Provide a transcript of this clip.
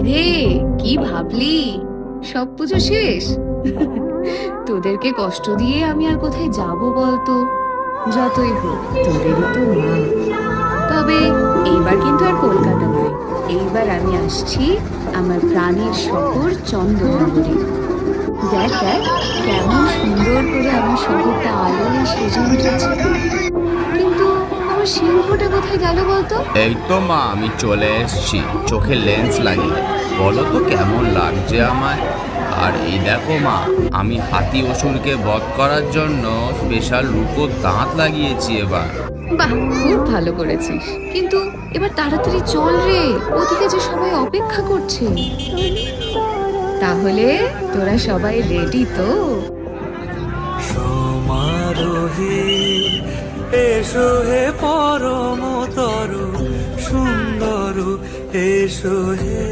কিরে, কি ভাবলি? সব পুজো শেষ? তোদেরকে কষ্ট দিয়ে আমি আর কোথায় যাব বলতো? যতই হোক তোদেরই তো মা। তবে এইবার কিন্তু আর কলকাতা নয়, এইবার আমি আসছি আমার প্রাণের শহর চন্দননগরে। দেখ দেখ, কেমন সুন্দর করে আমার শহরটা আলোয় সেজে উঠেছে। কিন্তু আমার সিংহটা কোথায় গেল বলতো? এই তো মা, আমি চলে এসেছি। চোখে লেন্স লাগিয়ে বলো তো কেমন লাগছে আমায়। আর এই দেখো মা, আমি হাতি অসুরকে বধ করার জন্য স্পেশাল রূপোর দাঁত লাগিয়েছি এবার। বাহ, খুব ভালো করেছিস। কিন্তু এবার তাড়াতাড়ি চল রে, ওদিকে যে সবাই অপেক্ষা করছে। তাহলে তোরা সবাই রেডি তো? সমারোহে এসো হে পরমতর সুন্দর, এসো হে।